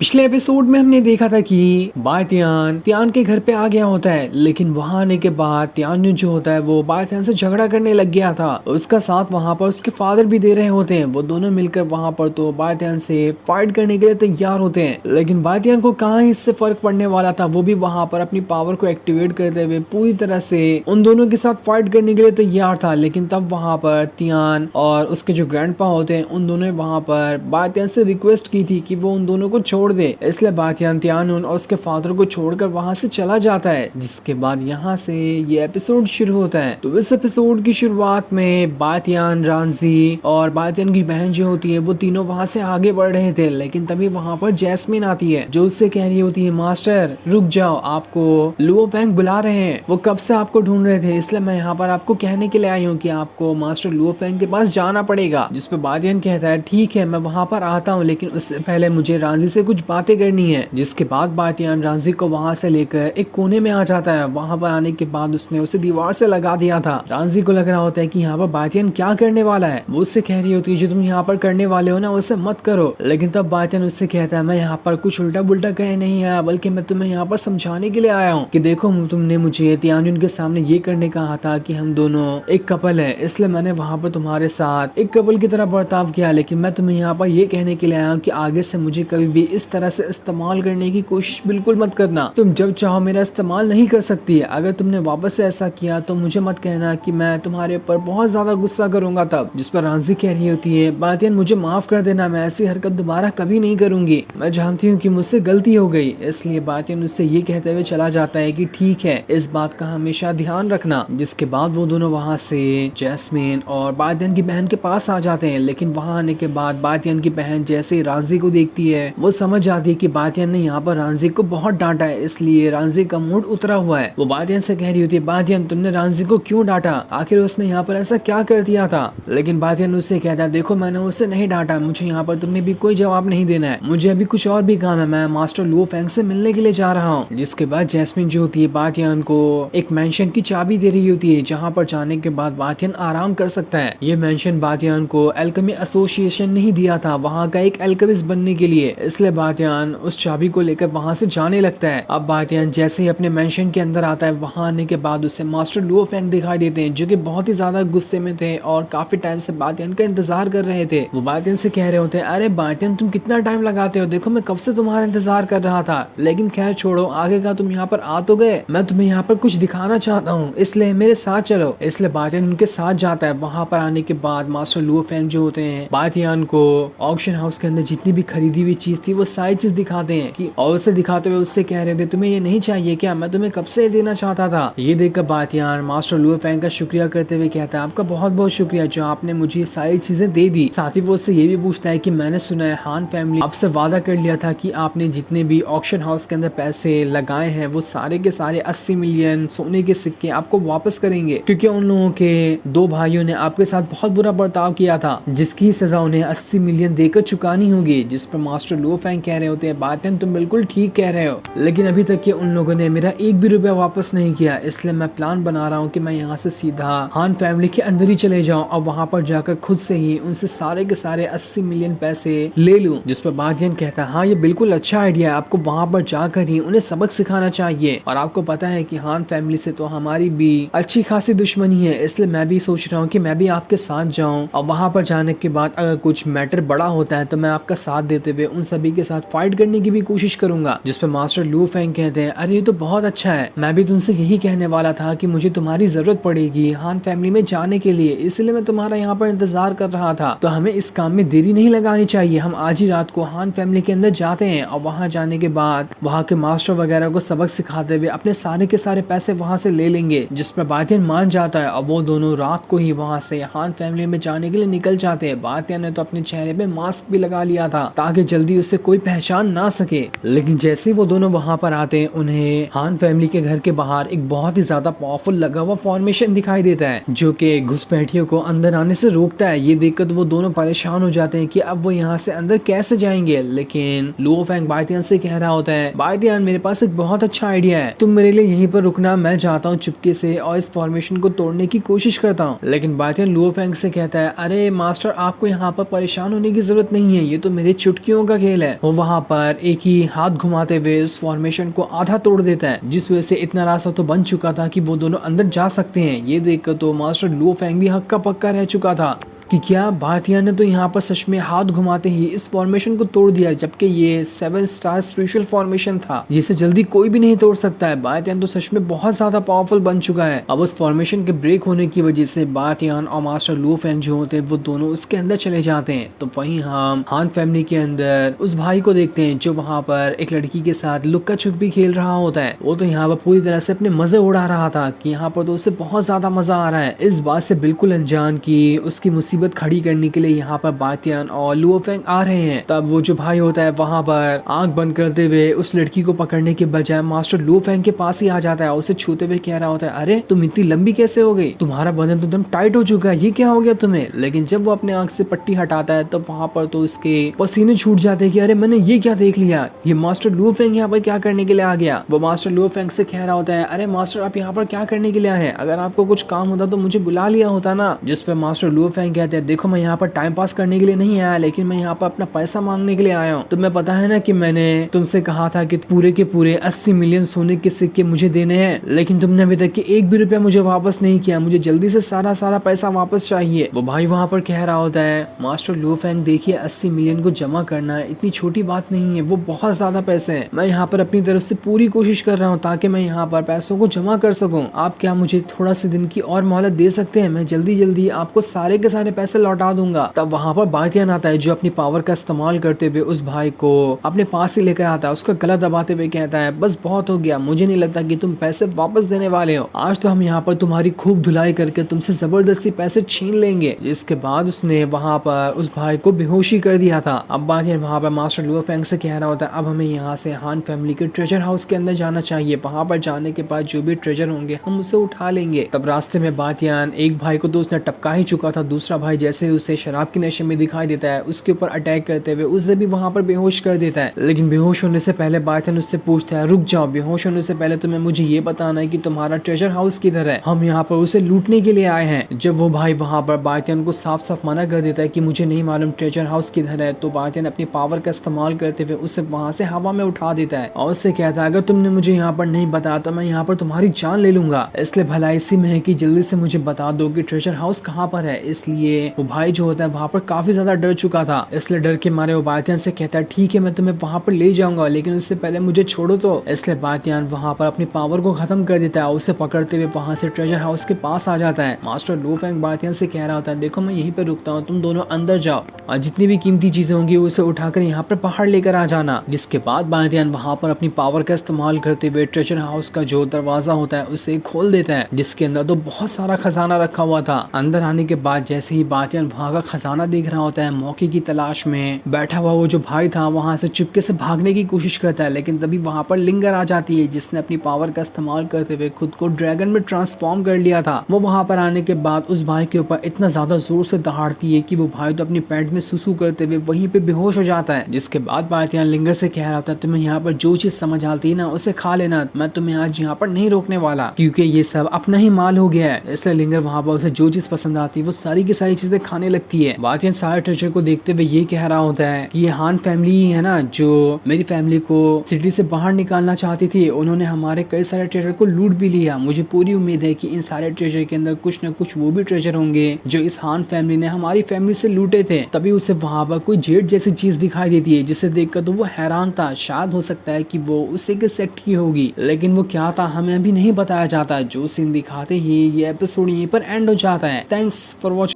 पिछले एपिसोड में हमने देखा था कि बायतियान त्यान के घर पे आ गया होता है, लेकिन वहां आने के बाद त्यान जो होता है वो बायतियान से झगड़ा करने लग गया था। उसका साथ वहां पर उसके फादर भी दे रहे होते हैं। वो दोनों मिलकर वहां पर तो बायतियान से फाइट करने के लिए तैयार होते हैं, लेकिन बायतियान को कहाँ इससे फर्क पड़ने वाला था। वो भी वहां पर अपनी पावर को एक्टिवेट करते हुए पूरी तरह से उन दोनों के साथ फाइट करने के लिए तैयार था। लेकिन तब वहां पर त्यान और उसके जो ग्रैंडपा होते हैं उन दोनों ने वहां पर बायतियान से रिक्वेस्ट की थी कि वो उन दोनों को छोड़ दे। इसलिए बायतियान त्यान और उसके फादर को छोड़कर वहां से चला जाता है, जिसके बाद यहाँ से ये एपिसोड शुरू होता है। तो इस एपिसोड की शुरुआत में बायतियान, रांझी और बायतियान की बहन जो होती है वो तीनों वहां से आगे बढ़ रहे थे, लेकिन तभी वहां पर जैस्मिन आती है जो उससे कह रही होती है, मास्टर रुक जाओ, आपको लुओ फेंग बुला रहे हैं। वो कब से आपको ढूंढ रहे थे, इसलिए मैं यहाँ पर आपको कहने के लिए आई हूँ कि आपको मास्टर लुओ फेंग के पास जाना पड़ेगा। जिसपे बायतियान कहता है ठीक है मैं वहां पर आता हूँ, लेकिन उससे पहले मुझे रांझी से कुछ बातें करनी है। जिसके बाद बायतियान रांझी को वहां से लेकर एक कोने में आ जाता है। वहां पर आने के बाद उसने उसे दीवार से लगा दिया था। रांझी को लग रहा होता है कि यहाँ पर बायतियान क्या करने वाला है। वो उससे कह रही होती है जो तुम यहाँ पर करने वाले हो ना उसे मत करो, लेकिन तब बायतियान उससे कहता है मैं यहाँ पर कुछ उल्टा पुल्टा करने नहीं आया, बल्कि मैं तुम्हें यहाँ पर समझाने के लिए आया हूँ कि देखो तुमने मुझे त्यान के सामने ये करने कहा था कि हम दोनों एक कपल है, इसलिए मैंने वहां पर तुम्हारे साथ एक कपल की तरह बर्ताव किया। लेकिन मैं तुम्हें यहाँ पर ये कहने के लिए आया हूँ कि आगे से मुझे कभी भी इस तरह से इस्तेमाल करने की कोशिश बिल्कुल मत करना। तुम जब चाहो मेरा इस्तेमाल नहीं कर सकती है। अगर तुमने वापस से ऐसा किया तो मुझे मत कहना कि मैं तुम्हारे ऊपर बहुत ज्यादा गुस्सा करूंगा तब। जिस पर रांझी कह रही होती है बायतियान मुझे माफ कर देना, मैं ऐसी हरकत दोबारा कभी नहीं करूंगी, मैं जानती हूँ कि मुझसे गलती हो गई। इसलिए बायतियान उससे ये कहते हुए चला जाता है कि ठीक है इस बात का हमेशा ध्यान रखना। जिसके बाद वो दोनों वहां से जैस्मिन और बायतियान की बहन के पास आ जाते हैं। लेकिन वहां आने के बाद बायतियान की बहन जैसे रांझी को देखती है वो समझ जाती है कि बायतियान ने यहाँ पर रांझी को बहुत डांटा है, इसलिए रांझी का मूड उतरा हुआ है। वो बायतियान से कह रही होती है बायतियान तुमने रांझी को क्यों डांटा, आखिर उसने यहाँ पर ऐसा क्या कर दिया था। लेकिन बायतियान उससे कहता है देखो मैंने उसे नहीं डांटा, मुझे यहाँ पर तुम्हें भी कोई जवाब नहीं देना है, मुझे अभी कुछ और भी काम है, मैं मास्टर लुओ फेंग से मिलने के लिए जा रहा हूँ। जिसके बाद जैस्मिन जो होती है बायतियान को एक मेंशन की चाबी दे रही होती है, जहाँ पर जाने के बाद बायतियान आराम कर सकता है। ये मेंशन बायतियान को एल्केमी एसोसिएशन नहीं दिया था, वहाँ का एक एल्केमिस्ट बनने के लिए, इसलिए बायतियान उस चाबी को लेकर वहां से जाने लगता है। अब बायतियान जैसे ही अपने मेंशन के अंदर आता है वहां आने के बाद उसे मास्टर लुओ फेंग दिखाई देते हैं, जो कि बहुत ही ज्यादा गुस्से में थे और काफी टाइम से बायतियान का इंतजार कर रहे थे। वो बायतियान से कह रहे होते हैं अरे बायतियान तुम कितना टाइम लगाते हो, देखो मैं कब से तुम्हारा इंतजार कर रहा था। लेकिन खैर छोड़ो, आगे का तुम यहाँ पर आ तो गए, मैं तुम्हें यहाँ पर कुछ दिखाना चाहता हूँ, इसलिए मेरे साथ चलो। इसलिए बायतियान उनके साथ जाता है। वहां पर आने के बाद मास्टर लुओ फेंग जो होते हैं बायतियान को ऑक्शन हाउस के अंदर जितनी भी खरीदी हुई चीज थी वो सारी चीज दिखाते हैं कि और उसे दिखाते हुए उससे कह रहे थे तुम्हें ये नहीं चाहिए क्या, मैं तुम्हें कब से देना चाहता था। ये देखकर बायतियान मास्टर लुओ फेंग का शुक्रिया करते हुए कहता है आपका बहुत बहुत शुक्रिया जो आपने मुझे ये सारी चीजें दे दी। साथ ही वो उससे ये भी पूछता है कि मैंने सुना है हान फैमिली आपसे वादा कर लिया था कि आपने जितने भी ऑक्शन हाउस के अंदर पैसे लगाए हैं वो सारे के सारे 80 मिलियन सोने के सिक्के आपको वापस करेंगे, क्योंकि उन लोगों के दो भाइयों ने आपके साथ बहुत बुरा बर्ताव किया था, जिसकी सजा उन्हें 80 मिलियन देकर चुकानी होगी। जिस पर मास्टर लुओ फेंग कह रहे होते हैं बायतियान तुम बिल्कुल ठीक कह रहे हो, लेकिन अभी तक के उन लोगों ने मेरा एक भी रुपया वापस नहीं किया, इसलिए मैं प्लान बना रहा हूँ कि मैं यहाँ से सीधा हान फैमिली के अंदर ही चले जाऊँ और वहाँ पर जाकर खुद से ही उनसे सारे के सारे 80 मिलियन पैसे ले लूँ। जिस पर बायतियान कहता है हाँ ये बिल्कुल अच्छा आइडिया है, आपको वहाँ पर जाकर ही उन्हें सबक सिखाना चाहिए, और आपको पता है कि हान फैमिली से तो हमारी भी अच्छी खासी दुश्मनी है, इसलिए मैं भी सोच रहा हूँ कि मैं भी आपके साथ जाऊँ और वहाँ पर जाने के बाद अगर कुछ मैटर बड़ा होता है तो मैं आपका साथ देते हुए उन सभी के साथ फाइट करने की भी कोशिश करूंगा। जिस पर मास्टर लुओ फेंग कहते हैं अरे ये तो बहुत अच्छा है, मैं भी तुमसे यही कहने वाला था कि मुझे तुम्हारी जरूरत पड़ेगी हान फैमिली में जाने के लिए, इसलिए मैं तुम्हारा यहाँ पर इंतजार कर रहा था, तो हमें इस काम में देरी नहीं लगानी चाहिए, हम आज ही रात को हान फैमिली के अंदर जाते हैं और वहाँ जाने के बाद वहाँ के मास्टर वगैरह को सबक सिखाते हुए अपने सारे के सारे पैसे वहाँ से ले लेंगे। जिस पर बायतियान मान जाता है और वो दोनों रात को ही वहाँ से हान फैमिली में जाने के लिए निकल जाते हैं। बायतियान ने तो अपने चेहरे पे मास्क भी लगा लिया था ताकि जल्दी उससे कोई पहचान ना सके। लेकिन जैसे वो दोनों वहां पर आते हैं उन्हें हान फैमिली के घर के बाहर एक बहुत ही ज्यादा पावरफुल लगा हुआ फॉर्मेशन दिखाई देता है, जो कि घुसपैठियों को अंदर आने से रोकता है। ये देखकर तो वो दोनों परेशान हो जाते हैं कि अब वो यहाँ से अंदर कैसे जाएंगे। लेकिन लुओ फेंग बायतियान से कह रहा होता है बायतियान मेरे पास एक बहुत अच्छा आइडिया है, तुम मेरे लिए यहीं पर रुकना, मैं जाता हूँ चुपके से और इस फॉर्मेशन को तोड़ने की कोशिश करता हूँ। लेकिन बायतियान लुओ फेंग से कहता है अरे मास्टर आपको यहाँ पर परेशान होने की जरूरत नहीं है, ये तो मेरे चुटकियों का खेल है, वो वहाँ पर एक ही हाथ घुमाते हुए उस फॉर्मेशन को आधा तोड़ देता है, जिस वजह से इतना रास्ता तो बन चुका था कि वो दोनों अंदर जा सकते हैं। ये देखकर तो मास्टर लुओ फेंग भी हक्का पक्का रह चुका था कि क्या भारतीय ने तो यहाँ पर सच में हाथ घुमाते ही इस फॉर्मेशन को तोड़ दिया, जबकि ये 7 स्टार स्पेशल फॉर्मेशन था जिसे जल्दी कोई भी नहीं तोड़ सकता है। भारतीय तो सच में बहुत ज्यादा पावरफुल बन चुका है। अब उस फॉर्मेशन के ब्रेक होने की वजह से भारतीय और मास्टर लुओ फेंग जो होते हैं वो दोनों उसके अंदर चले जाते हैं। तो वहीं हम हान फैमिली के अंदर उस भाई को देखते हैं जो वहाँ पर एक लड़की के साथ लुक्का छुपी खेल रहा होता है। वो तो यहाँ पर पूरी तरह से अपने मजे उड़ा रहा था कि यहाँ पर तो उसे बहुत ज्यादा मजा आ रहा है, इस बात से बिल्कुल अनजान की उसकी मुसीबत खड़ी करने के लिए यहाँ पर बातियान और लुओ फेंग आ रहे हैं। तब वो जो भाई होता है वहाँ पर आंख बंद करते हुए उस लड़की को पकड़ने के बजाय मास्टर लुओ फेंग के पास ही आ जाता है, उसे छूते हुए कह रहा होता है, अरे तुम इतनी लंबी कैसे हो गई, तुम्हारा बदन तो एकदम टाइट हो चुका है, ये क्या हो गया तुम्हें। लेकिन जब वो अपने आंख से पट्टी हटाता है तब वहाँ पर तो उसके पसीने छूट जाते हैं कि अरे मैंने ये क्या देख लिया, ये मास्टर लुओ फेंग यहाँ पर क्या करने के लिए आ गया। वो मास्टर लुओ फेंग से कह रहा होता है, अरे मास्टर आप यहाँ पर क्या करने के लिए आए हैं, अगर आपको कुछ काम होता तो मुझे बुला लिया होता ना। जिस पे मास्टर लुओ फेंग कहते हैं, देखो मैं यहाँ पर टाइम पास करने के लिए नहीं आया, लेकिन मैं यहाँ पर अपना पैसा मांगने के लिए आया हूँ। तुम्हें पता है ना कि मैंने तुमसे कहा था कि पूरे के पूरे 80 मिलियन सोने के सिक्के मुझे देने हैं, लेकिन तुमने अभी तक एक भी रुपया मुझे वापस नहीं किया, मुझे जल्दी से सारा पैसा वापस चाहिए। वो भाई वहाँ पर कह रहा होता है, मास्टर लुओ फेंग देखिए 80 मिलियन को जमा करना इतनी छोटी बात नहीं है, वो बहुत ज्यादा पैसे हैं। मैं यहाँ पर अपनी तरफ से पूरी कोशिश कर रहा हूँ ताकि मैं यहाँ पर पैसों को जमा कर सकूँ। आप क्या मुझे थोड़ा से दिन की और मोहलत दे सकते हैं, मैं जल्दी आपको सारे के सारे पैसे लौटा दूंगा। तब वहाँ पर बातियान आता है जो अपनी पावर का इस्तेमाल करते हुए उस भाई को अपने पास ही लेकर आता है, उसका गला दबाते हुए कहता है, बस बहुत हो गया, मुझे नहीं लगता कि तुम पैसे वापस देने वाले हो, आज तो हम यहाँ पर तुम्हारी खूब धुलाई करके तुमसे जबरदस्ती पैसे छीन लेंगे। जिसके बाद उसने वहाँ पर उस भाई को बेहोशी कर दिया था। अब बातियान वहाँ पर मास्टर लुओ फेंग से कह रहा होता है, अब हमें यहाँ से हान फैमिली के ट्रेजर हाउस के अंदर जाना चाहिए, वहाँ पर जाने के बाद जो भी ट्रेजर होंगे हम उसे उठा लेंगे। तब रास्ते में बातियान एक भाई को तो उसने टपका ही चुका था, दूसरा भाई जैसे उसे शराब के नशे में दिखाई देता है उसके ऊपर अटैक करते हुए उसे भी वहाँ पर बेहोश कर देता है। लेकिन बेहोश होने से पहले बातियान उससे पूछता है, रुक जाओ, बेहोश होने से पहले तुम्हें मुझे ये बताना है कि तुम्हारा ट्रेजर हाउस किधर है, हम यहाँ पर उसे लूटने के लिए आए हैं। जब वो भाई वहाँ पर बातियान को साफ साफ मना कर देता है कि मुझे नहीं मालूम ट्रेजर हाउस किधर है, तो बातियान अपनी पावर का इस्तेमाल करते हुए उसे वहाँ से हवा में उठा देता है और उससे कहता है, अगर तुमने मुझे यहाँ पर नहीं बताया तो मैं यहाँ पर तुम्हारी जान ले लूंगा, इसलिए भलाई इसी में है कि जल्दी से मुझे बता दो कि ट्रेजर हाउस कहाँ पर है। इसलिए वो भाई जो होता है वहाँ पर काफी ज्यादा डर चुका था, इसलिए डर के मारे वो बातियान से कहता है, ठीक है मैं तुम्हें वहाँ पर ले जाऊंगा, लेकिन उससे पहले मुझे छोड़ो। तो इसलिए बातियान वहाँ पर अपनी पावर को खत्म कर देता है, उसे पकड़ते हुए वहाँ से ट्रेजर हाउस के पास आ जाता है। मास्टर लुओ फेंग बातियान से कह रहा होता है, देखो मैं यहीं पे रुकता हूँ, तुम दोनों अंदर जाओ और जितनी भी कीमती चीजें होंगी उसे उठाकर यहाँ पर बाहर लेकर आ जाना। जिसके बाद बातियान वहाँ पर अपनी पावर का इस्तेमाल करते हुए ट्रेजर हाउस का जो दरवाजा होता है उसे खोल देता है, जिसके अंदर तो बहुत सारा खजाना रखा हुआ था। अंदर आने के बाद जैसे ही बातियान वहाँ का खजाना देख रहा होता है, मौके की तलाश में बैठा हुआ वो जो भाई था वहाँ से चुपके से भागने की कोशिश करता है, लेकिन तभी वहाँ पर लिंगर आ जाती है जिसने अपनी पावर का इस्तेमाल करते हुए खुद को ड्रैगन में ट्रांसफॉर्म कर लिया था। वो वहाँ पर आने के बाद उस भाई के ऊपर इतना ज्यादा जोर से दहाड़ती है कि वो भाई तो अपनी पैंट में सुसु करते हुए वहीं पे बेहोश हो जाता है। जिसके बाद बातियान लिंगर से कह रहा होता है, तुम्हें यहाँ पर जो चीज समझ आती है ना उसे खा लेना, मैं तुम्हें आज यहाँ पर नहीं रोकने वाला, क्योंकि ये सब अपना ही माल हो गया है। इसलिए लिंगर वहाँ पर उसे जो चीज पसंद आती है वो सारी की सारी चीजें खाने लगती है। बातियान सारे ट्रेजर को देखते हुए ये कह रहा होता है कि ये हान फैमिली है ना जो मेरी फैमिली को सिटी से बाहर निकालना चाहती थी, उन्होंने हमारे कई सारे ट्रेजर को लूट भी लिया। मुझे पूरी उम्मीद है कि इन सारे ट्रेजर के अंदर कुछ न कुछ वो भी ट्रेजर होंगे जो इस हान फैमिली ने हमारी फैमिली से लूटे थे। तभी उसे वहाँ पर कोई जेट जैसी चीज दिखाई देती है जिसे देखकर तो वो हैरान था, शायद हो सकता है कि वो उसी के सेक्ट की होगी, लेकिन वो क्या था हमें अभी नहीं बताया जाता। जो सीन दिखाते ही ये एपिसोड यहीं पर एंड हो जाता है। Thanks for watching.